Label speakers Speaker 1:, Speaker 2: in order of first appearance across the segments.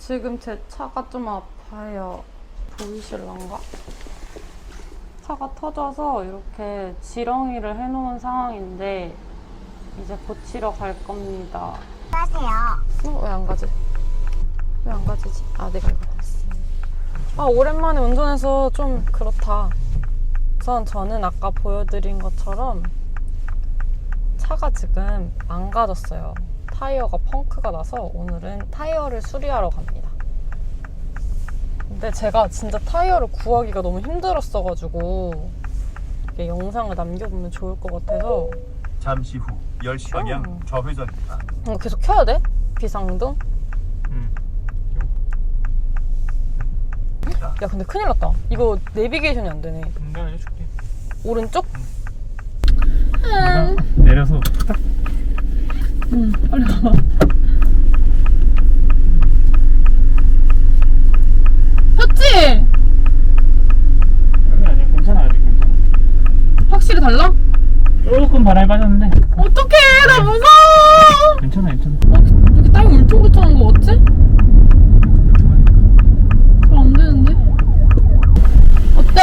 Speaker 1: 지금 제 차가 좀 아파요. 보이실런가? 차가 터져서 이렇게 지렁이를 해놓은 상황인데 이제 고치러 갈 겁니다.
Speaker 2: 가세요.
Speaker 1: 왜 안 가지? 왜 안 가지지? 아, 내가 이거 했어. 아, 오랜만에 운전해서 좀 그렇다. 우선 저는 아까 보여드린 것처럼 차가 지금 망가졌어요. 타이어가 펑크가 나서 오늘은 타이어를 수리하러 갑니다. 근데 제가 진짜 타이어를 구하기가 너무 힘들었어가지고 이게 영상을 남겨보면 좋을 것 같아서.
Speaker 3: 잠시 후 10시 방향 좌회전입니다.
Speaker 1: 이거 계속 켜야 돼? 비상등? 야, 근데 큰일 났다. 이거 내비게이션이 안 되네.
Speaker 3: 내가 알려줄게.
Speaker 1: 오른쪽?
Speaker 3: 내려서 딱.
Speaker 1: 응, 빨리 가봐. 폈지?
Speaker 3: 아니야, 괜찮아. 아직 괜찮아.
Speaker 1: 확실히 달라?
Speaker 3: 조금 바람이 빠졌는데.
Speaker 1: 어떡해, 나 무서워!
Speaker 3: 괜찮아.
Speaker 1: 이렇게 땅이 울퉁불퉁한 거 같지? 잘 안 되는데? 어때?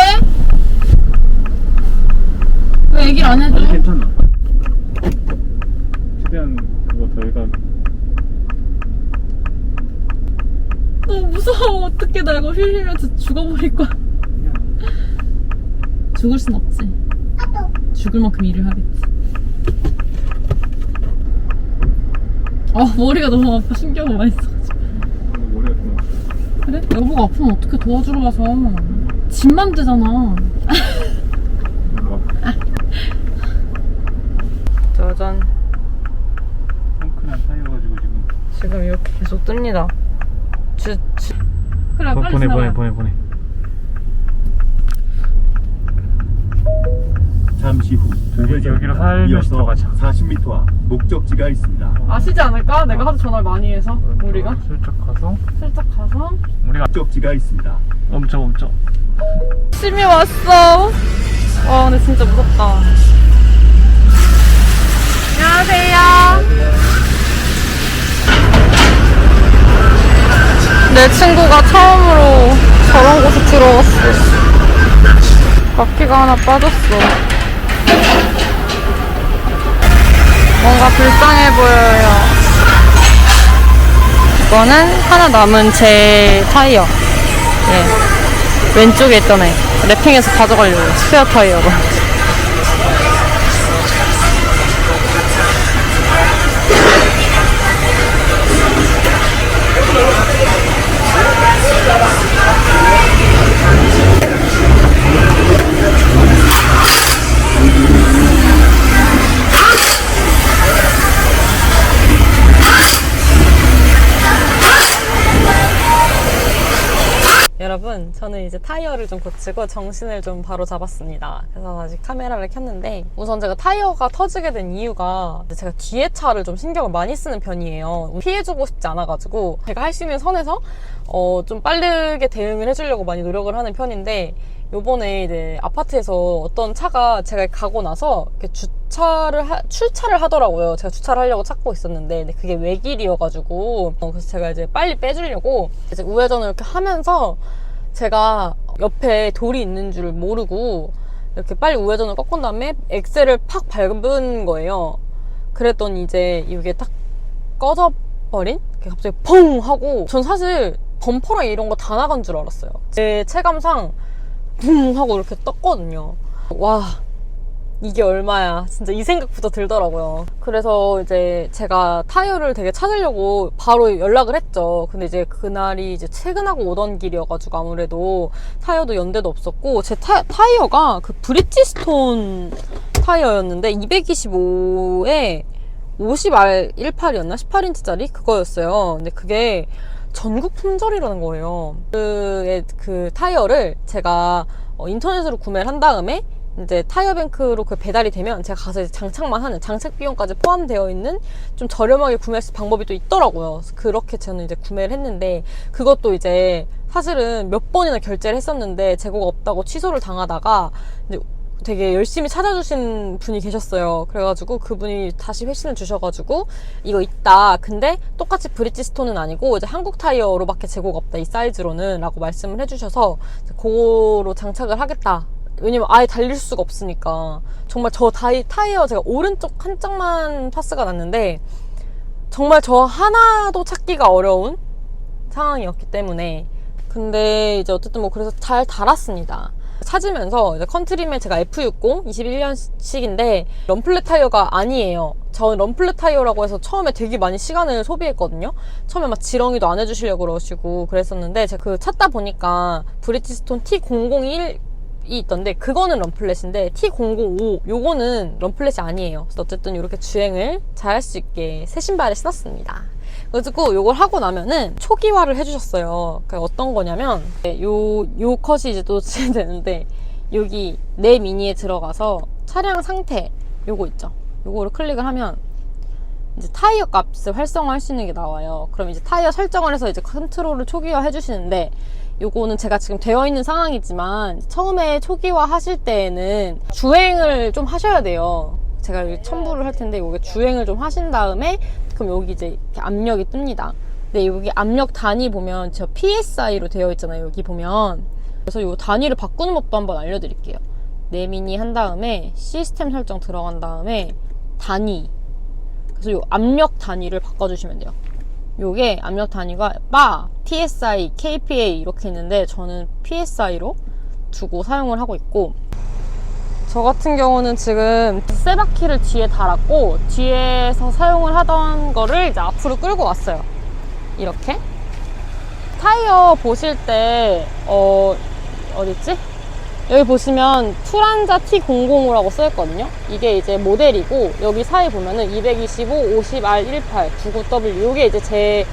Speaker 1: 왜 얘기를 안 해줘?
Speaker 3: 아직 괜찮아. 최대한 그거 저희가.
Speaker 1: 너무 무서워. 어떡해, 나 이거 휘휘면서 죽어버릴 거야. 죽을 순 없지. 죽을 만큼 일을 하겠지. 머리가 너무 아파. 신경을 많이 써가지고.
Speaker 3: 머리가 좀.
Speaker 1: 그래? 여보가 아프면 어떻게 도와주러 가서. 집만 되잖아. 짜잔.
Speaker 3: 펑크난 타이어가지고
Speaker 1: 지금 이렇게 계속 뜹니다. 그래, 빨리
Speaker 3: 보내.
Speaker 2: 잠시 후
Speaker 3: 여기로 살며시 들어가자.
Speaker 2: 40m 앞 목적지가 있습니다.
Speaker 1: 아시지 않을까? 내가 하도 전화를 많이 해서. 우리가
Speaker 3: 슬쩍 가서 우리가
Speaker 2: 목적지가 있습니다.
Speaker 3: 멈춰.
Speaker 1: 심이 왔어. 와, 근데 진짜 무섭다. 안녕하세요. 내 친구가 처음으로 저런 곳에 들어왔어. 바퀴가 하나 빠졌어. 뭔가 불쌍해 보여요. 이거는 하나 남은 제 타이어. 네. 왼쪽에 있던 애. 랩핑해서 가져가려고. 스페어 타이어로. 여러분, 저는 이제 타이어를 좀 고치고 정신을 좀 바로 잡았습니다. 그래서 다시 카메라를 켰는데, 우선 제가 타이어가 터지게 된 이유가 제가 뒤에 차를 좀 신경을 많이 쓰는 편이에요. 피해주고 싶지 않아가지고 제가 할 수 있는 선에서 좀 빠르게 대응을 해주려고 많이 노력을 하는 편인데, 요번에 이제 아파트에서 어떤 차가 제가 가고 나서 이렇게 출차를 하더라고요. 제가 주차를 하려고 찾고 있었는데, 근데 그게 외길이어가지고, 그래서 제가 이제 빨리 빼주려고 이제 우회전을 이렇게 하면서 제가 옆에 돌이 있는 줄 모르고 이렇게 빨리 우회전을 꺾은 다음에 엑셀을 팍 밟은 거예요. 그랬더니 이제 이게 딱 꺼져버린? 갑자기 펑! 하고, 전 사실 범퍼랑 이런 거 다 나간 줄 알았어요. 제 체감상 붕! 하고 이렇게 떴거든요. 와, 이게 얼마야. 진짜 이 생각부터 들더라고요. 그래서 이제 제가 타이어를 되게 찾으려고 바로 연락을 했죠. 근데 이제 그날이 이제 퇴근하고 오던 길이어가지고 아무래도 타이어도 연대도 없었고, 제 타이어가 그 브리지스톤 타이어였는데 225에 50R18이었나? 18인치짜리? 그거였어요. 근데 그게 전국 품절이라는 거예요. 그 타이어를 제가 인터넷으로 구매를 한 다음에 이제 타이어뱅크로 그 배달이 되면 제가 가서 이제 장착만 하는, 장착 비용까지 포함되어 있는 좀 저렴하게 구매할 수 있는 방법이 또 있더라고요. 그렇게 저는 이제 구매를 했는데, 그것도 이제 사실은 몇 번이나 결제를 했었는데 재고가 없다고 취소를 당하다가 이제 되게 열심히 찾아주신 분이 계셨어요. 그래가지고 그분이 다시 회신을 주셔가지고 이거 있다. 근데 똑같이 브리지스톤은 아니고 이제 한국 타이어로밖에 재고가 없다. 이 사이즈로는 라고 말씀을 해주셔서 그거로 장착을 하겠다. 왜냐면 아예 달릴 수가 없으니까. 정말 저 타이어 제가 오른쪽 한쪽만 파스가 났는데 정말 저 하나도 찾기가 어려운 상황이었기 때문에. 근데 이제 어쨌든 뭐 그래서 잘 달았습니다. 찾으면서 이제 컨트리맨 제가 F60 21년식인데 럼플렛 타이어가 아니에요. 저는 럼플렛 타이어라고 해서 처음에 되게 많이 시간을 소비했거든요. 처음에 막 지렁이도 안 해주시려고 그러시고 그랬었는데 제가 그 찾다 보니까 브리지스톤 T001이 있던데 그거는 럼플렛인데 T005 요거는 럼플렛이 아니에요. 그래서 어쨌든 이렇게 주행을 잘 할 수 있게 새 신발을 신었습니다. 그래가지고 요걸 하고 나면은 초기화를 해주셨어요. 그러니까 어떤 거냐면 요 컷이 이제 또 되는데 여기 내 미니에 들어가서 차량 상태 요거 있죠. 요거를 클릭을 하면 이제 타이어 값을 활성화할 수 있는 게 나와요. 그럼 이제 타이어 설정을 해서 이제 컨트롤을 초기화 해주시는데 요거는 제가 지금 되어 있는 상황이지만 처음에 초기화 하실 때에는 주행을 좀 하셔야 돼요. 제가 첨부를 할 텐데 여기 주행을 좀 하신 다음에 그럼 여기 이제 이렇게 압력이 뜹니다. 근데 여기 압력 단위 보면 저 PSI로 되어 있잖아요. 여기 보면. 그래서 이 단위를 바꾸는 법도 한번 알려드릴게요. 내미니 한 다음에 시스템 설정 들어간 다음에 단위. 그래서 이 압력 단위를 바꿔주시면 돼요. 요게 압력 단위가 바, PSI, KPA 이렇게 있는데 저는 PSI로 두고 사용을 하고 있고 저 같은 경우는 지금 쇠바퀴를 뒤에 달았고 뒤에서 사용을 하던 거를 이제 앞으로 끌고 왔어요. 이렇게 타이어 보실 때 어딨지? 여기 보시면 투란자 T005라고 써있거든요. 이게 이제 모델이고 여기 사이 보면은 225, 50R18, 99W 이게 이제 제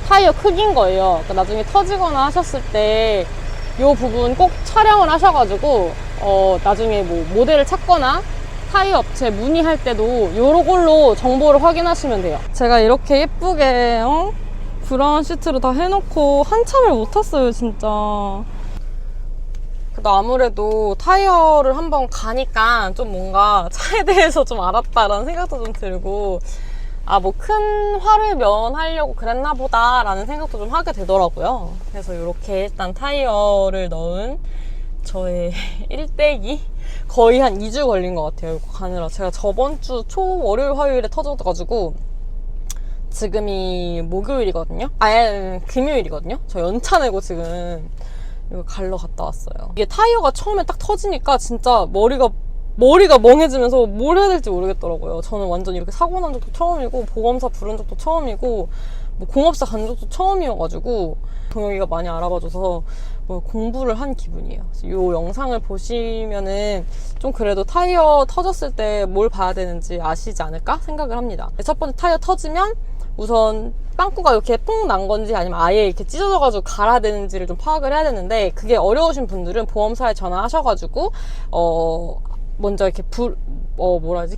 Speaker 1: 타이어 크기인 거예요. 그러니까 나중에 터지거나 하셨을 때 이 부분 꼭 촬영을 하셔가지고 나중에 뭐 모델을 찾거나 타이어 업체 문의할 때도 요걸로 정보를 확인하시면 돼요. 제가 이렇게 예쁘게 브라운 시트로 다 해놓고 한참을 못 탔어요 진짜. 그래도 아무래도 타이어를 한번 가니까 좀 뭔가 차에 대해서 좀 알았다라는 생각도 좀 들고 아, 뭐 큰 화를 면하려고 그랬나 보다 라는 생각도 좀 하게 되더라고요. 그래서 이렇게 일단 타이어를 넣은 저의 1대기 거의 한 2주 걸린 것 같아요. 이거 가느라. 제가 저번 주 월요일 화요일에 터져가지고 지금이 목요일이거든요. 금요일이거든요. 저 연차 내고 지금 이거 갈러 갔다 왔어요. 이게 타이어가 처음에 딱 터지니까 진짜 머리가 멍해지면서 뭘 해야 될지 모르겠더라고요. 저는 완전 이렇게 사고 난 적도 처음이고 보험사 부른 적도 처음이고 뭐 공업사 간 적도 처음이어가지고 동혁이가 많이 알아봐줘서 뭐 공부를 한 기분이에요. 그래서 이 영상을 보시면은 좀 그래도 타이어 터졌을 때 뭘 봐야 되는지 아시지 않을까 생각을 합니다. 첫 번째 타이어 터지면 우선 빵꾸가 이렇게 퐁 난 건지 아니면 아예 이렇게 찢어져가지고 갈아야 되는지를 좀 파악을 해야 되는데 그게 어려우신 분들은 보험사에 전화하셔가지고 먼저 이렇게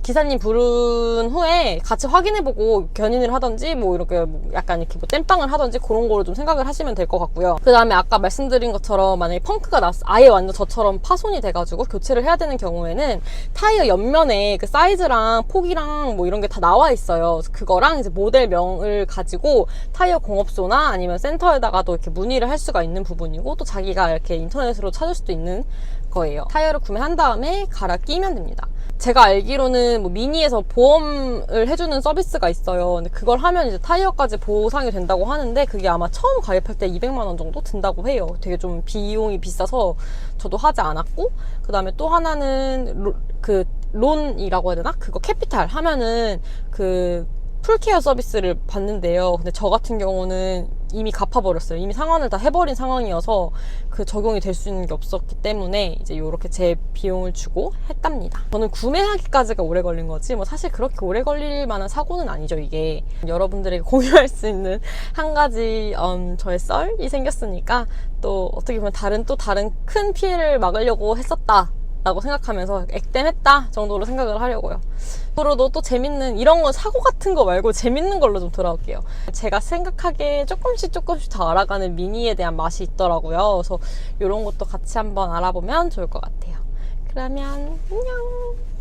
Speaker 1: 기사님 부른 후에 같이 확인해보고 견인을 하던지 뭐 이렇게 약간 이렇게 뭐 땜빵을 하던지 그런 거를 좀 생각을 하시면 될 것 같고요. 그 다음에 아까 말씀드린 것처럼 만약에 펑크가 났어 아예 완전 저처럼 파손이 돼가지고 교체를 해야 되는 경우에는 타이어 옆면에 그 사이즈랑 폭이랑 뭐 이런 게 다 나와 있어요. 그래서 그거랑 이제 모델명을 가지고 타이어 공업소나 아니면 센터에다가도 이렇게 문의를 할 수가 있는 부분이고 또 자기가 이렇게 인터넷으로 찾을 수도 있는 거예요. 타이어를 구매한 다음에 갈아 끼면 됩니다. 제가 알기로는 뭐 미니에서 보험을 해주는 서비스가 있어요. 근데 그걸 하면 이제 타이어까지 보상이 된다고 하는데 그게 아마 처음 가입할 때 200만 원 정도 든다고 해요. 되게 좀 비용이 비싸서 저도 하지 않았고 그 다음에 또 하나는 론이라고 해야 되나? 그거 캐피탈 하면은 그 풀케어 서비스를 받는데요. 근데 저 같은 경우는 이미 갚아버렸어요. 이미 상환을 다 해버린 상황이어서 그 적용이 될 수 있는 게 없었기 때문에 이제 요렇게 제 비용을 주고 했답니다. 저는 구매하기까지가 오래 걸린 거지 뭐 사실 그렇게 오래 걸릴 만한 사고는 아니죠. 이게 여러분들에게 공유할 수 있는 한 가지 저의 썰이 생겼으니까 또 어떻게 보면 다른 큰 피해를 막으려고 했었다 라고 생각하면서 액땜했다 정도로 생각을 하려고요. 앞으로도 또 재밌는 이런 거 사고 같은 거 말고 재밌는 걸로 좀 돌아올게요. 제가 생각하기에 조금씩 더 알아가는 미니에 대한 맛이 있더라고요. 그래서 이런 것도 같이 한번 알아보면 좋을 것 같아요. 그러면 안녕.